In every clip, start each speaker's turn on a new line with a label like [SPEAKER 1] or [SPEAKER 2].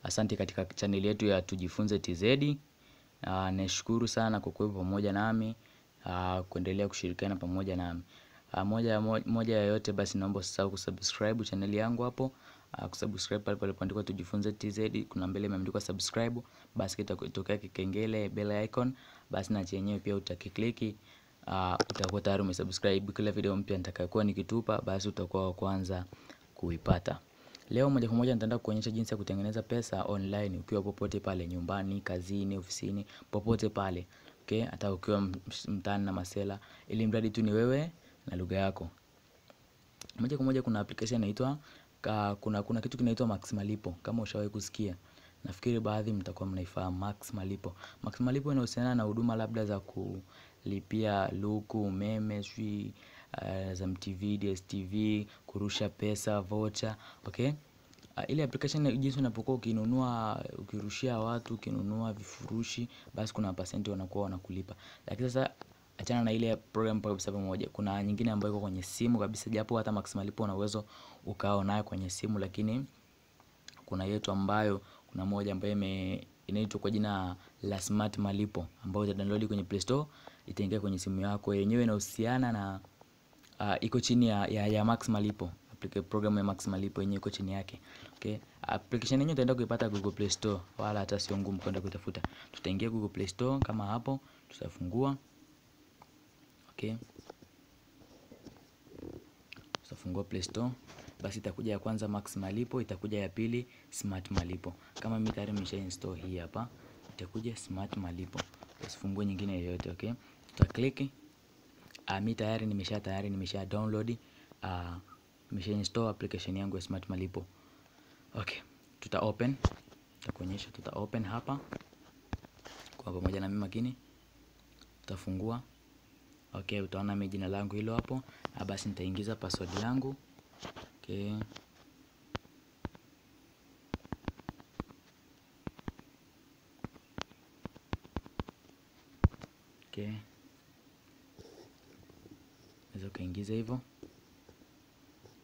[SPEAKER 1] Asante katika channel yetu ya Tujifunze TZ. Nashukuru sana kwa kuwa pamoja nami, kuendelea kushirikiana pamoja nami. Moja ya yote basi naomba usisahau kusubscribe channel yangu hapo. Kusubscribe pale palipoandikwa Tujifunze TZ, kuna mbele imeandikwa subscribe, basi kitatokea kikengele bell icon, basi na chenyewe pia utakikliki. Utakuwa tayari umesubscribe. Kila video mpya nitakayokuwa nikitupa, basi utakuwa wa kwanza kuipata. Leo moja kwa moja nitaenda kuonyesha jinsi ya kutengeneza pesa online ukiwa popote pale, nyumbani, kazini, ofisini, popote pale. Okay, hata ukiwa mtaani na masela, ili mradi tu ni wewe na lugha yako. Moja kwa moja kuna application inaitwa kuna kitu kinaitwa smartmalipo, kama ushawahi kusikia. Nafikiri baadhi mtakuwa mnaifahamu smartmalipo. Smartmalipo inahusiana na huduma labda za kulipia luku, umeme, za MTV, DSTV, kurusha pesa, voucher, okay? Ile application jinsi unapokuwa ukinunua, ukirushia watu, ukinunua vifurushi, basi kuna percent wanakuwa wanakulipa. Lakini sasa achana na ile program kabisa pamoja. Kuna nyingine ambayo iko kwenye simu kabisa, japo hata smartmalipo una uwezo ukao nayo kwenye simu, lakini kuna yetu ambayo kuna moja ambayo inaitwa kwa jina la smartmalipo, ambayo utadownload kwenye Play Store, itaingia kwenye simu yako. Yenyewe inahusiana na iko chini ya smartmalipo. Program ya smartmalipo yenyewe iko chini yake. Okay, application yenyewe utaenda kuipata Google Play Store, wala hata sio ngumu kwenda kuitafuta. Tutaingia Google Play Store kama hapo, tutafungua. Okay, tutafungua Play Store, basi itakuja ya kwanza smartmalipo, itakuja ya pili smartmalipo. Kama mimi tayari nimeshainstall hii hapa, itakuja smartmalipo. Usifungue nyingine yoyote. Okay, tutaklik. Mimi tayari nimesha download, nimeshainstall application yangu ya smartmalipo. Okay, tuta open, tutakuonyesha, tuta open hapa kwa pamoja na mimi makini. Tutafungua. Okay, utaona mimi jina langu hilo hapo. Basi nitaingiza password yangu. Okay, okay, naweza kaingiza hivyo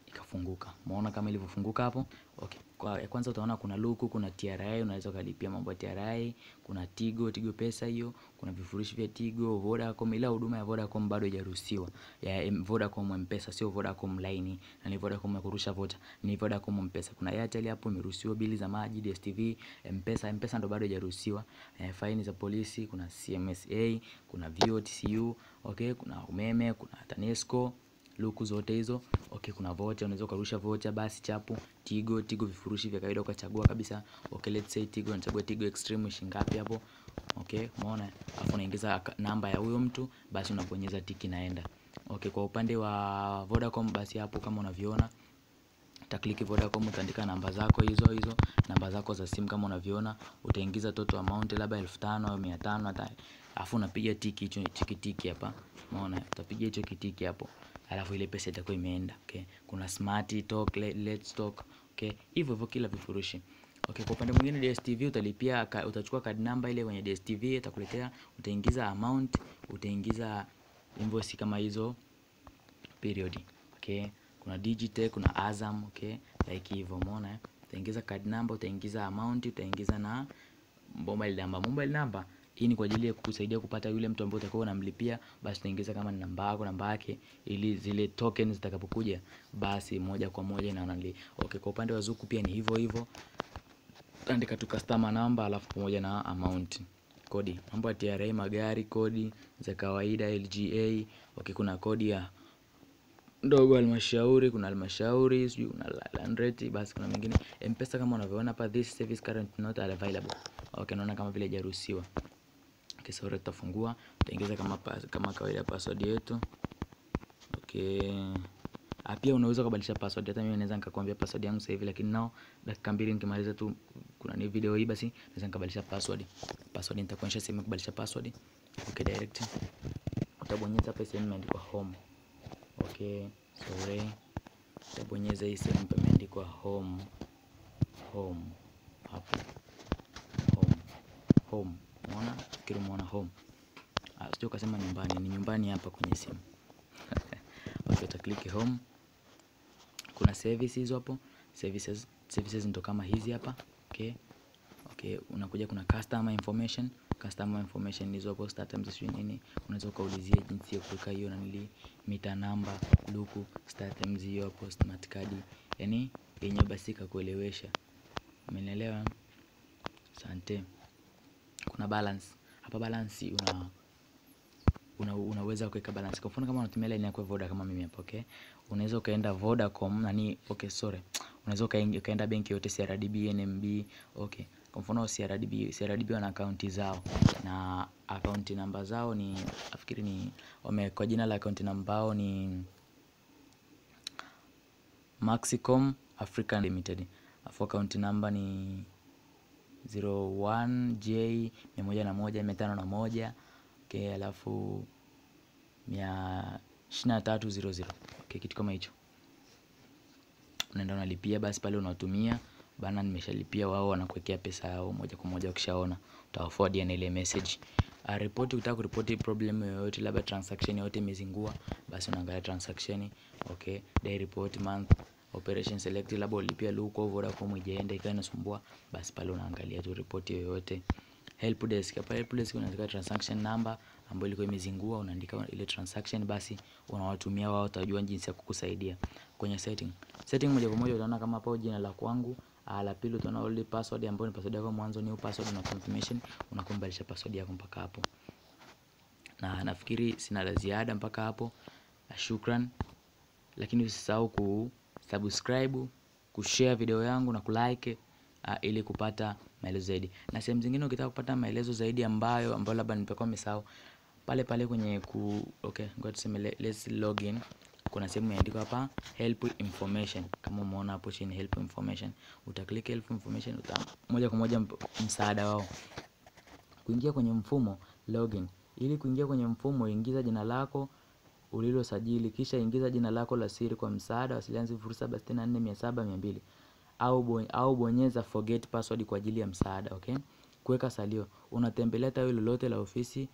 [SPEAKER 1] ikafunguka. Umeona kama ilivyofunguka hapo? Okay, kwa kwanza utaona kuna luku, kuna TRA, unaweza kulipia mambo ya TRA, kuna Tigo pesa hiyo, kuna vifurushi vya Tigo, Vodacom. Ila huduma ya Vodacom bado haijaruhusiwa. Ya Vodacom M-Pesa, sio Vodacom line, na ni Vodacom ya kurusha voucher, ni Vodacom M-Pesa. Kuna Airtel hapo imeruhusiwa, bili za maji, DSTV, M-Pesa ndo bado haijaruhusiwa. Faini za polisi, kuna CMSA, kuna VOTCU, okay, kuna umeme, kuna TANESCO, luku zote hizo. Okay, kuna voucher, unaweza kurusha voucher, basi chapu, Tigo vifurushi vya kawaida ukachagua kabisa. Okay, let's say Tigo, unachagua Tigo Extreme shilingi ngapi hapo. Okay, umeona? Alafu unaingiza namba ya huyo mtu, basi unabonyeza tiki naenda. Okay, kwa upande wa Vodacom basi hapo kama unavyoona, utaklik Vodacom, utaandika namba zako hizo namba zako za simu kama unavyoona, utaingiza total amount labda 1500 au 500 hata, alafu unapiga tiki hicho tiki hapa. Umeona? Utapiga hicho kitiki hapo. Alafu ile pesa itakuwa imeenda. Okay, kuna smart talk, let's talk. Okay, hivyo kila vifurushi. Okay, kwa upande mwingine DSTV utalipia, utachukua card number ile kwenye DSTV itakuletea, utaingiza amount, utaingiza invoice kama hizo period. Okay, kuna Digitech, kuna Azam, okay, like hivyo. Umeona? Utaingiza card number, utaingiza amount, utaingiza na mobile number. Hii ni kwa ajili ya kukusaidia kupata yule mtu ambaye utakuwa unamlipia, basi utaingiza kama namba yako, namba yake, ili zile tokens zitakapokuja basi moja kwa moja na unali. Okay, kwa upande wa zuku pia ni hivyo. Andika tu customer number alafu pamoja na amount. Kodi, mambo ya TRA, magari, kodi za kawaida, LGA. Okay, kuna kodi ya ndogo halmashauri, kuna halmashauri, sijui kuna land rate, basi kuna mengine. M-Pesa kama unavyoona hapa, this service currently not available. Okay, naona kama vile hajaruhusiwa. Okay, sasa tutafungua, utaingiza kama kawaida password yetu. Okay, pia unaweza kubadilisha password. Hata mimi naweza nikakwambia password yangu sasa hivi, lakini nao dakika 2 nikimaliza tu kuna ni video hii, basi naweza nikabadilisha password. Nitakuonyesha sehemu ya kubadilisha password. Okay, direct utabonyeza hapa sehemu imeandikwa home. Okay, sorry, utabonyeza hii sehemu imeandikwa home hapo. Home. Unaona? Fikiri umeona home. Sio kasema nyumbani, ni nyumbani hapa kwenye simu. Okay, utaklik home. Kuna services hapo. Services ndo kama hizi hapa. Okay, Okay, unakuja kuna customer information. Customer information hizo hapo, start times sio nini, unaweza kuulizia jinsi ya kuweka hiyo na nili mita namba, luku, start times hiyo hapo, smart card, yani yenye basi kuelewesha. Umeelewa? Asante. Kuna balance. Hapa balance unaweza kuweka balance. Kwa mfano kama unatumia line yako Voda kama mimi hapo, okay? Unaweza kaenda Vodacom nani, okay sorry. Unaweza kaenda benki yote, CRDB, NMB, okay. Kwa mfano CRDB wana akaunti zao na akaunti namba zao ni nafikiri ni kwa jina la akaunti namba yao ni Maxicom African Limited. Afu account number ni 01J101 okay, alafu 2300 okay, kitu kama hicho. Unaenda unalipia basi pale unatumia bana, nimeshalipia, wao wanakuwekea pesa yao moja kwa moja. Ukishaona utawaforward na ile message. Report, utaka kuripoti problem yoyote, labda transaction yote imezingua, basi unaangalia transaction, okay, day report, month, operation select, labda ulipia luko Vodacom ijaenda ikawa inasumbua, basi pale unaangalia tu report yoyote. Help desk, hapa help desk unaandika transaction number ambayo ilikuwa imezingua, unaandika ile transaction, basi unawatumia wao, utajua jinsi ya kukusaidia. Kwenye setting moja kwa moja utaona kama hapo jina la kwangu, la pili utaona only password ambayo ni password yako mwanzo, new password na confirmation, unakumbalisha password yako mpaka hapo. Na nafikiri sina la ziada mpaka hapo. Shukran, lakini usisahau kusubscribe, kushare video yangu na kulike ili kupata maelezo zaidi. Na sehemu zingine ukitaka kupata maelezo zaidi ambayo labda nitakuwa nimesahau, pale kwenye okay, ngoja tuseme let's login. Kuna sehemu imeandikwa hapa help information, kama umeona hapo chini help information, utaklik help information, moja kwa moja msaada wao. Kuingia kwenye mfumo login, ili kuingia kwenye mfumo ingiza jina lako ulilosajili, kisha ingiza jina lako la siri kwa msaada, wasiliana 0764700200 au bonyeza forget password kwa ajili ya msaada, okay? Kuweka salio, unatembelea tawi lolote la ofisi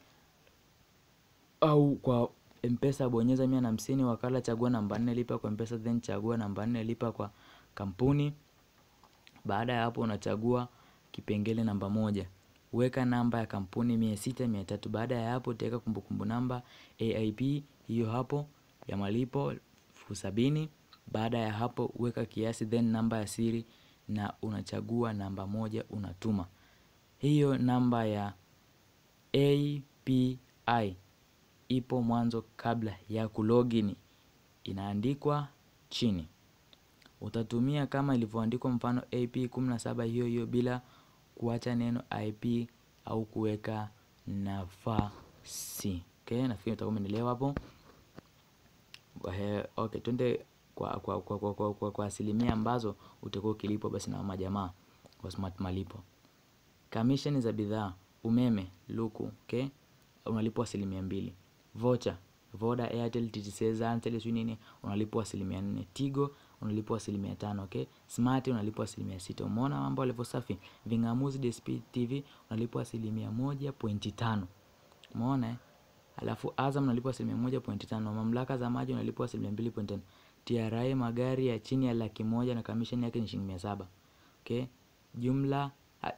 [SPEAKER 1] au kwa M-Pesa, bonyeza 150, wakala chagua namba 4 lipa kwa M-Pesa, then chagua namba 4 lipa kwa kampuni. Baada ya hapo unachagua kipengele namba 1, weka namba ya kampuni 600-300. Baada ya hapo utaweka kumbukumbu namba AIP hiyo hapo ya malipo 70,000. Baada ya hapo weka kiasi, then namba ya siri na unachagua namba 1 unatuma. Hiyo namba ya API ipo mwanzo kabla ya kulogin, inaandikwa chini. Utatumia kama ilivyoandikwa, mfano AP17 hiyo bila kuacha neno IP au kuweka nafasi. Okay, nafikiri utakuwa umeelewa hapo. Okay, twende kwa asilimia ambazo utakuwa ukilipo basi na majamaa kwa smart malipo. Commission za bidhaa, umeme, luku, okay, unalipwa 2%. Voucher, Voda, Airtel, Tengeneza, Antel nini, unalipwa 4%. Tigo unalipwa 5%, okay. Smart unalipwa 6%. Umeona mambo yalivyo safi. Vingamuzi DSP TV unalipwa 1.5. Umeona Alafu Azam unalipwa 1.5. Mamlaka za maji unalipwa 2.5. TRA magari ya chini ya 100,000 na commission yake ni shilingi 700. Okay? Jumla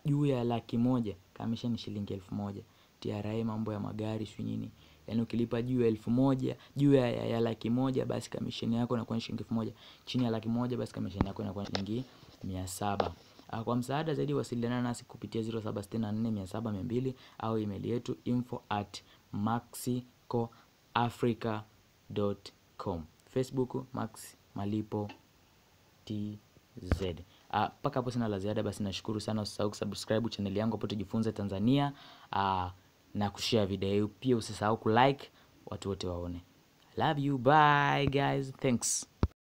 [SPEAKER 1] juu ya 100,000 commission ni shilingi 1000. TRA mambo ya magari sio nini. Yaani ukilipa juu ya 1000, juu ya 100,000 basi commission yako inakuwa shilingi 1000. Chini ya 100,000 basi commission yako inakuwa shilingi 700. Kwa msaada zaidi wasiliana nasi kupitia 0764700200 au email yetu info@maxicoafrica.com. Facebook Max Malipo TZ. Paka hapo sina la ziada, basi nashukuru sana. Usisahau kusubscribe channel yangu hapo Tujifunze Tanzania na kushare video. Pia usisahau kulike, watu wote waone. Love you, bye guys, thanks.